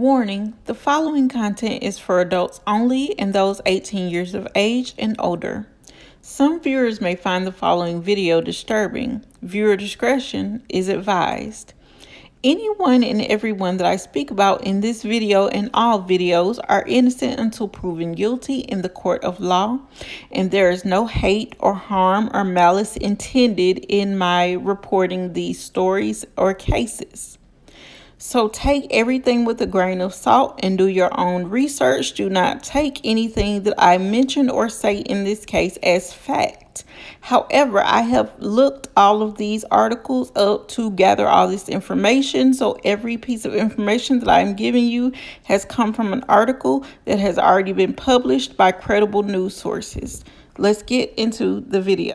Warning, the following content is for adults only and those 18 years of age and older. Some viewers may find the following video disturbing. Viewer discretion is advised. Anyone and everyone that I speak about in this video and all videos are innocent until proven guilty in the court of law, and there is no hate or harm or malice intended in my reporting these stories or cases. So take everything with a grain of salt and do your own research. Do not take anything that I mention or say in this case as fact. However, I have looked all of these articles up to gather all this information. So every piece of information that I'm giving you has come from an article that has already been published by credible news sources. Let's get into the video.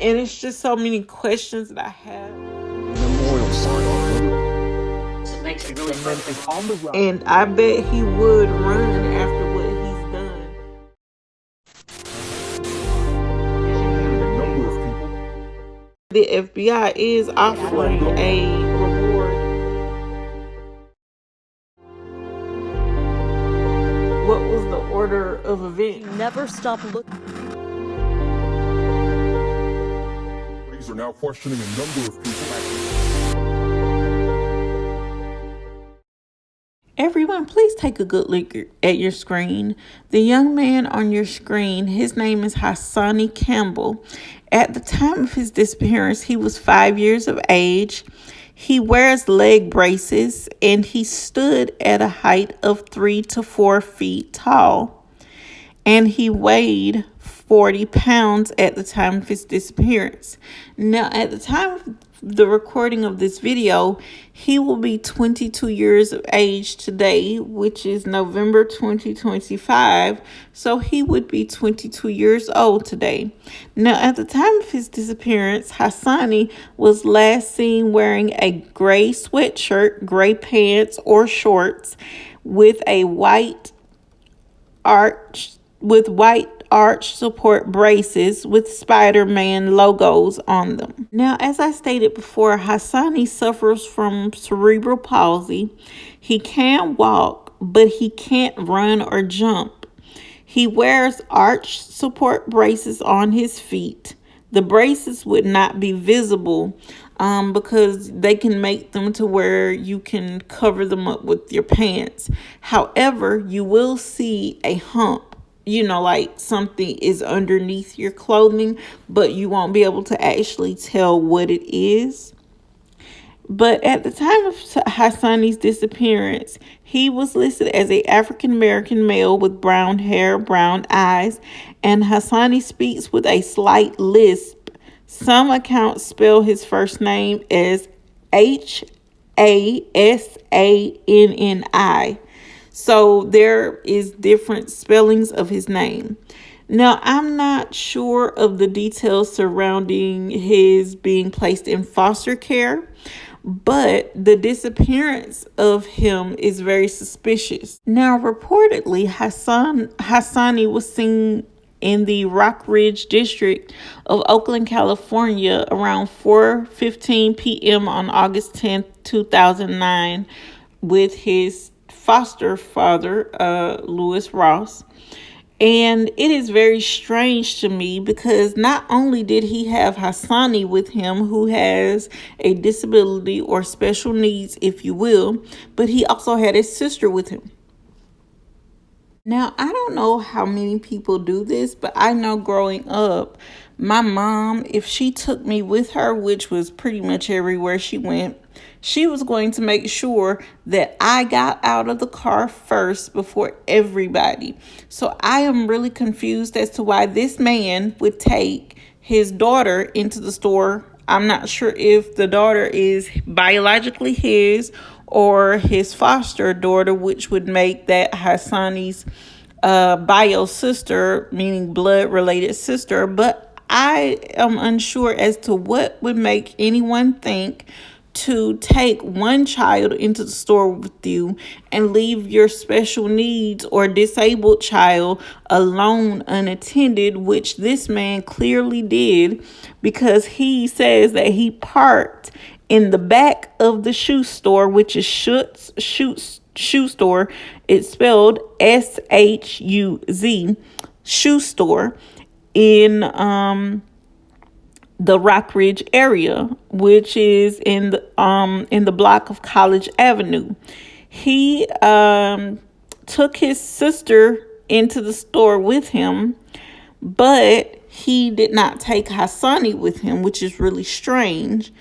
And it's just so many questions that I have. Memorial sign on It makes it really fun. And I bet he would run after what he's done. a number of people. The FBI is offering a reward. What was the order of events? Never stop looking. Are now questioning a number of people. Everyone, please take a good look at your screen. The young man on your screen, his name is Hassani Campbell. At the time of his disappearance, he was 5 years of age. He wears leg braces and he stood at a height of 3 to 4 feet tall. And he weighed 40 pounds at the time of his disappearance. Now, at the time of the recording of this video, he will be 22 years of age today, which is November 2025. So he would be 22 years old today. Now, at the time of his disappearance, Hassani was last seen wearing a gray sweatshirt, gray pants or shorts with white arch support braces with Spider-Man logos on them. Now, as I stated before, Hassani suffers from cerebral palsy. He can walk, but he can't run or jump. He wears arch support braces on his feet. The braces would not be visible because they can make them to where you can cover them up with your pants. However, you will see a hump. Like something is underneath your clothing, but you won't be able to actually tell what it is. But at the time of Hassani's disappearance, he was listed as an African-American male with brown hair, brown eyes, and Hassani speaks with a slight lisp. Some accounts spell his first name as Hassanni. So there is different spellings of his name. Now, I'm not sure of the details surrounding his being placed in foster care, but the disappearance of him is very suspicious. Now, reportedly, Hassani was seen in the Rock Ridge district of Oakland, California around 4:15 p.m. on August 10th, 2009 with his foster father, Lewis Ross. And it is very strange to me because not only did he have Hassani with him, who has a disability or special needs, if you will, but he also had his sister with him. Now, I don't know how many people do this, but I know growing up, my mom, if she took me with her, which was pretty much everywhere she went, she was going to make sure that I got out of the car first before everybody. So I am really confused as to why this man would take his daughter into the store. I'm not sure if the daughter is biologically his or his foster daughter, which would make that Hassani's bio sister, meaning blood related sister. But I am unsure as to what would make anyone think to take one child into the store with you and leave your special needs or disabled child alone unattended, which this man clearly did, because he says that he parked in the back of the shoe store, which is Schutz shoe store. It's spelled SHUZ, shoe store, in the Rockridge area, which is in the block of College Avenue. He took his sister into the store with him, but he did not take Hassani with him, which is really strange.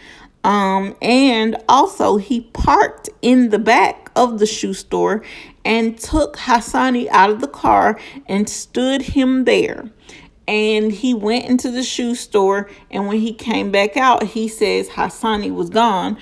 And also he parked in the back of the shoe store and took Hassani out of the car and stood him there. And he went into the shoe store, and when he came back out, he says Hassani was gone.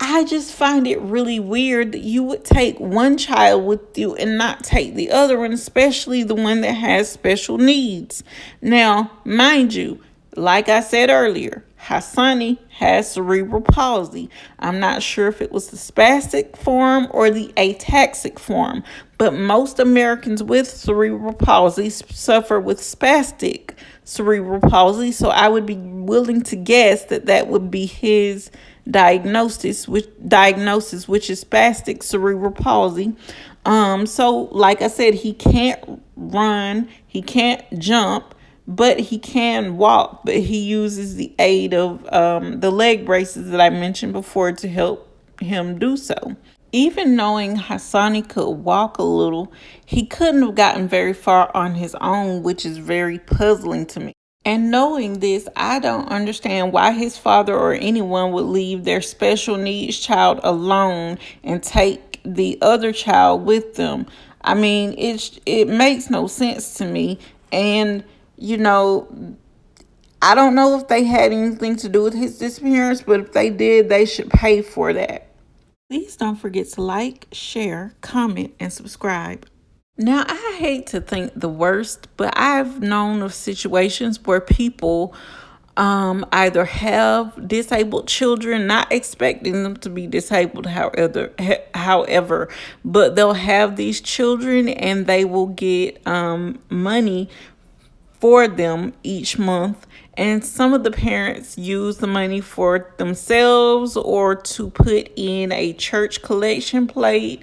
I just find it really weird that you would take one child with you and not take the other one, especially the one that has special needs. Now, mind you, like I said earlier, Hassani has cerebral palsy. I'm not sure if it was the spastic form or the ataxic form, but most Americans with cerebral palsy suffer with spastic cerebral palsy. So I would be willing to guess that that would be his diagnosis, which is spastic cerebral palsy. So like I said, he can't run, he can't jump, but he can walk, but he uses the aid of the leg braces that I mentioned before to help him do so. Even knowing Hassani could walk a little, he couldn't have gotten very far on his own, which is very puzzling to me. And knowing this, I don't understand why his father or anyone would leave their special needs child alone and take the other child with them. I mean, it makes no sense to me. And I don't know if they had anything to do with his disappearance, but if they did, they should pay for that. Please don't forget to like, share, comment, and subscribe. Now, I hate to think the worst, but I've known of situations where people either have disabled children, not expecting them to be disabled, however, but they'll have these children and they will get money for them each month, and some of the parents use the money for themselves or to put in a church collection plate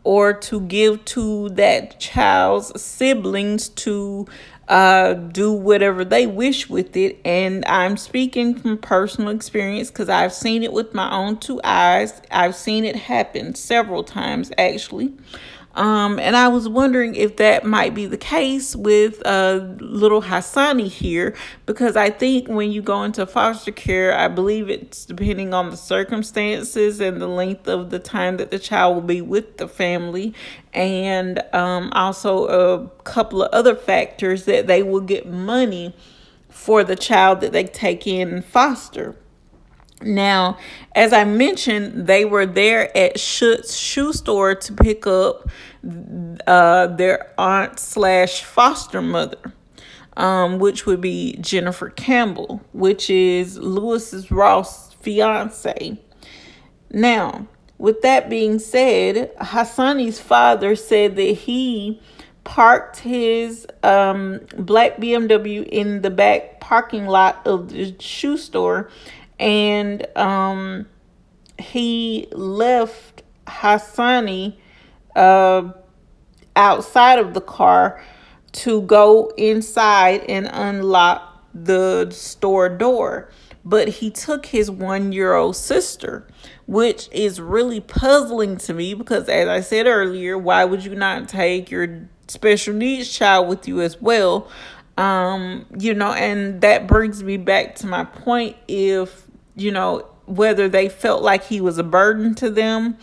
or to give to that child's siblings to do whatever they wish with it. And I'm speaking from personal experience because I've seen it with my own two eyes. I've seen it happen several times, actually. And I was wondering if that might be the case with little Hassani here, because I think when you go into foster care, I believe it's depending on the circumstances and the length of the time that the child will be with the family, and also a couple of other factors that they will get money for the child that they take in and foster. Now, as I mentioned, they were there at Schutz shoe store to pick up their aunt / foster mother, which would be Jennifer Campbell, which is Lewis's Ross fiance. Now, with that being said, Hassani's father said that he parked his black BMW in the back parking lot of the shoe store, and he left Hassani outside of the car to go inside and unlock the store door. But he took his 1-year-old sister, which is really puzzling to me because, as I said earlier, why would you not take your special needs child with you as well? And that brings me back to my point, if whether they felt like he was a burden to them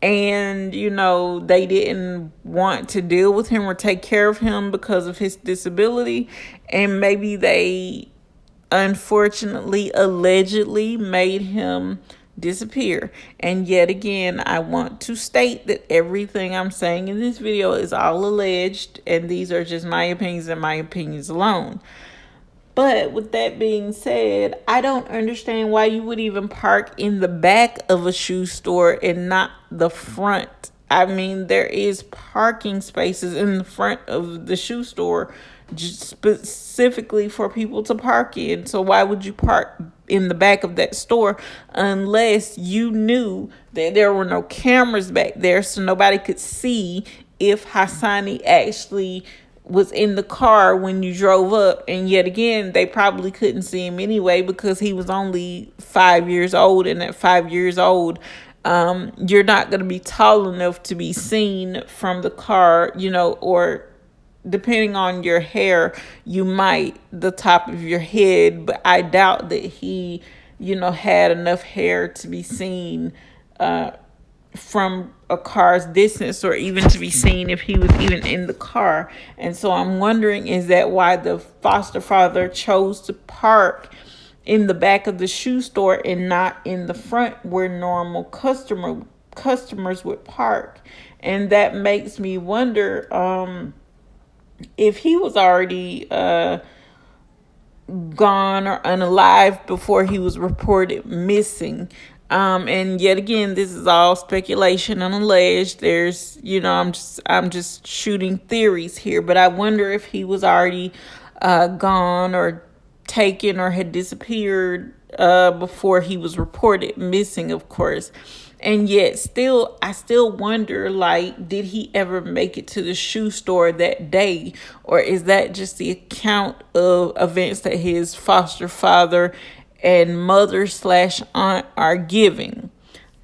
and they didn't want to deal with him or take care of him because of his disability, and maybe they unfortunately allegedly made him disappear. And yet again, I want to state that everything I'm saying in this video is all alleged, and these are just my opinions and my opinions alone. But with that being said, I don't understand why you would even park in the back of a shoe store and not the front. I mean, there is parking spaces in the front of the shoe store just specifically for people to park in. So why would you park in the back of that store unless you knew that there were no cameras back there so nobody could see if Hassani actually was in the car when you drove up? And yet again, they probably couldn't see him anyway because he was only 5 years old, and at 5 years old, you're not going to be tall enough to be seen from the car, or depending on your hair, you might the top of your head, but I doubt that he, had enough hair to be seen from a car's distance, or even to be seen if he was even in the car. And so I'm wondering, is that why the foster father chose to park in the back of the shoe store and not in the front where normal customers would park? And that makes me wonder if he was already gone or unalive before he was reported missing. And yet again, this is all speculation and alleged. There's, I'm just shooting theories here, but I wonder if he was already gone or taken or had disappeared before he was reported missing, of course. And yet I still wonder, did he ever make it to the shoe store that day? Or is that just the account of events that his foster father and mother/aunt are giving?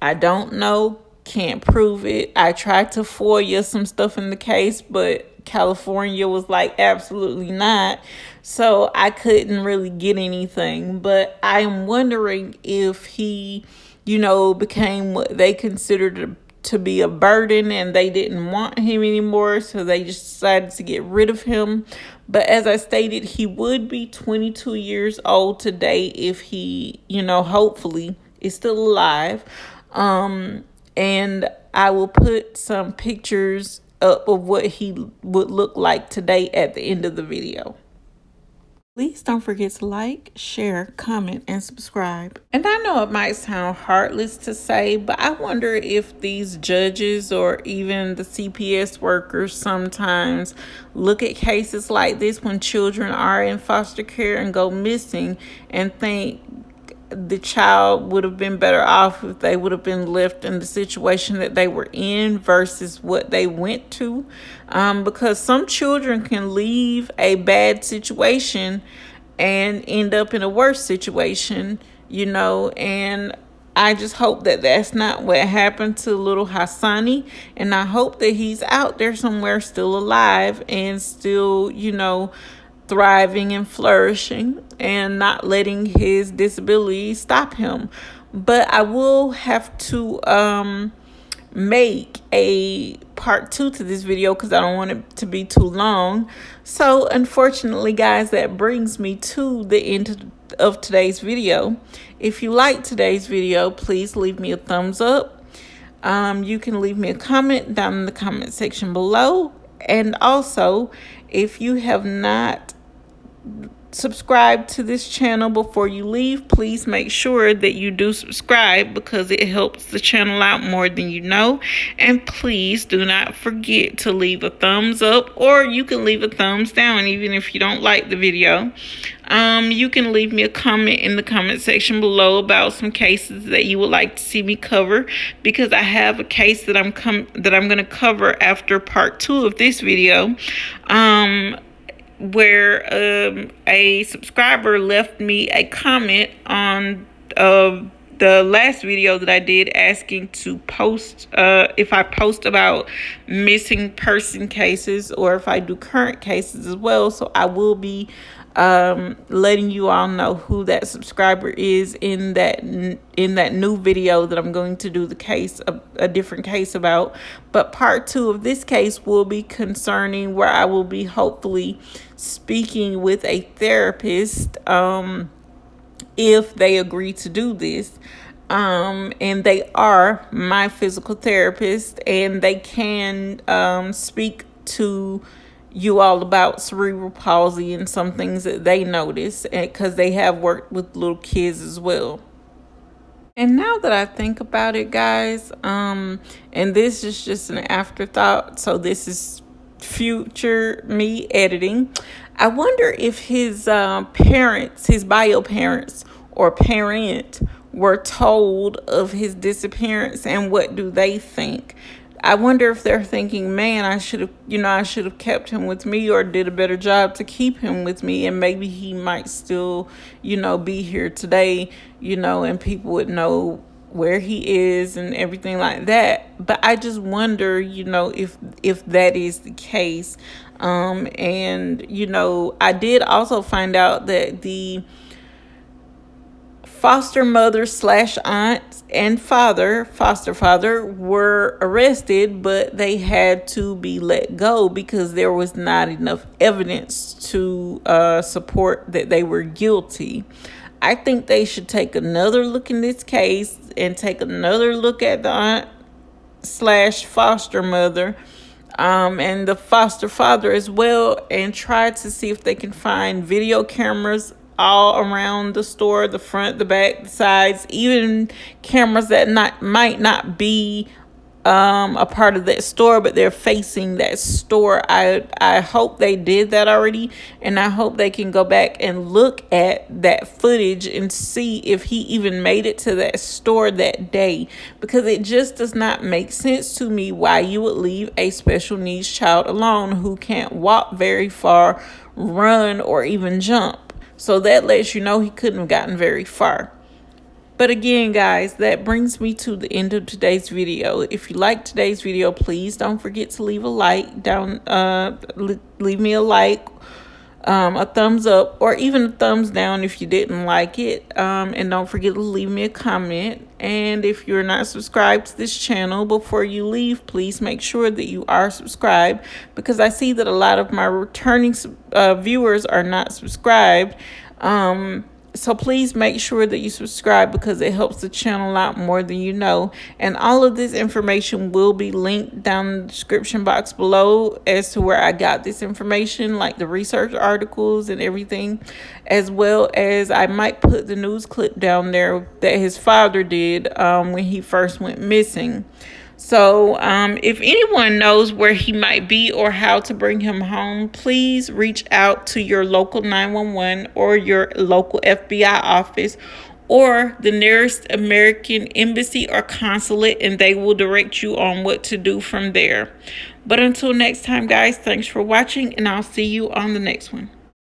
I don't know. Can't prove it. I tried to FOIA some stuff in the case, but California was like, absolutely not. So I couldn't really get anything. But I am wondering if he, became what they considered to be a burden and they didn't want him anymore. So they just decided to get rid of him. But as I stated, he would be 22 years old today if he, hopefully is still alive. And I will put some pictures up of what he would look like today at the end of the video. Please don't forget to like, share, comment, and subscribe. And I know it might sound heartless to say, but I wonder if these judges or even the CPS workers sometimes look at cases like this when children are in foster care and go missing and think the child would have been better off if they would have been left in the situation that they were in versus what they went to. Because some children can leave a bad situation and end up in a worse situation, and I just hope that that's not what happened to little Hassani. And I hope that he's out there somewhere still alive and still, thriving and flourishing and not letting his disability stop him. But I will have to make a part 2 to this video because I don't want it to be too long. So unfortunately, guys, that brings me to the end of today's video. If you like today's video, please leave me a thumbs up. You can leave me a comment down in the comment section below. And also, if you have not subscribe to this channel before you leave, please make sure that you do subscribe because it helps the channel out more than you know. And please do not forget to leave a thumbs up, or you can leave a thumbs down even if you don't like the video. You can leave me a comment in the comment section below about some cases that you would like to see me cover, because I have a case that I'm going to cover after part 2 of this video, where a subscriber left me a comment on the last video that I did asking to post if I post about missing person cases or if I do current cases as well. So I will be letting you all know who that subscriber is in that new video that I'm going to do a different case about. But part 2 of this case will be concerning where I will be hopefully speaking with a therapist if they agree to do this. And they are my physical therapist, and they can speak to you all about cerebral palsy and some things that they notice, because they have worked with little kids as well. And now that I think about it, guys, and this is just an afterthought, so this is future me editing. I wonder if his parents, his bio parents or parent, were told of his disappearance, and what do they think? I wonder if they're thinking, man, I should have kept him with me, or did a better job to keep him with me, and maybe he might still, be here today, and people would know where he is and everything like that. But I just wonder, if that is the case. And I did also find out that the foster mother / aunt and foster father were arrested, but they had to be let go because there was not enough evidence to support that they were guilty. I think they should take another look in this case and take another look at the aunt / foster mother, and the foster father as well, and try to see if they can find video cameras all around the store, the front, the back, the sides, even cameras that might not be a part of that store, but they're facing that store. I hope they did that already, and I hope they can go back and look at that footage and see if he even made it to that store that day, because it just does not make sense to me why you would leave a special needs child alone who can't walk very far, run, or even jump. So that lets you know he couldn't have gotten very far. But again, guys, that brings me to the end of today's video. If you like today's video, please don't forget to leave a like down. Leave me a like, a thumbs up, or even a thumbs down if you didn't like it. And don't forget to leave me a comment. And if you're not subscribed to this channel, before you leave, please make sure that you are subscribed, because I see that a lot of my returning viewers are not subscribed. So please make sure that you subscribe, because it helps the channel out more than you know. And all of this information will be linked down in the description box below as to where I got this information, like the research articles and everything, as well as I might put the news clip down there that his father did when he first went missing. So if anyone knows where he might be or how to bring him home, please reach out to your local 911 or your local FBI office or the nearest American embassy or consulate, and they will direct you on what to do from there. But until next time, guys, thanks for watching, and I'll see you on the next one.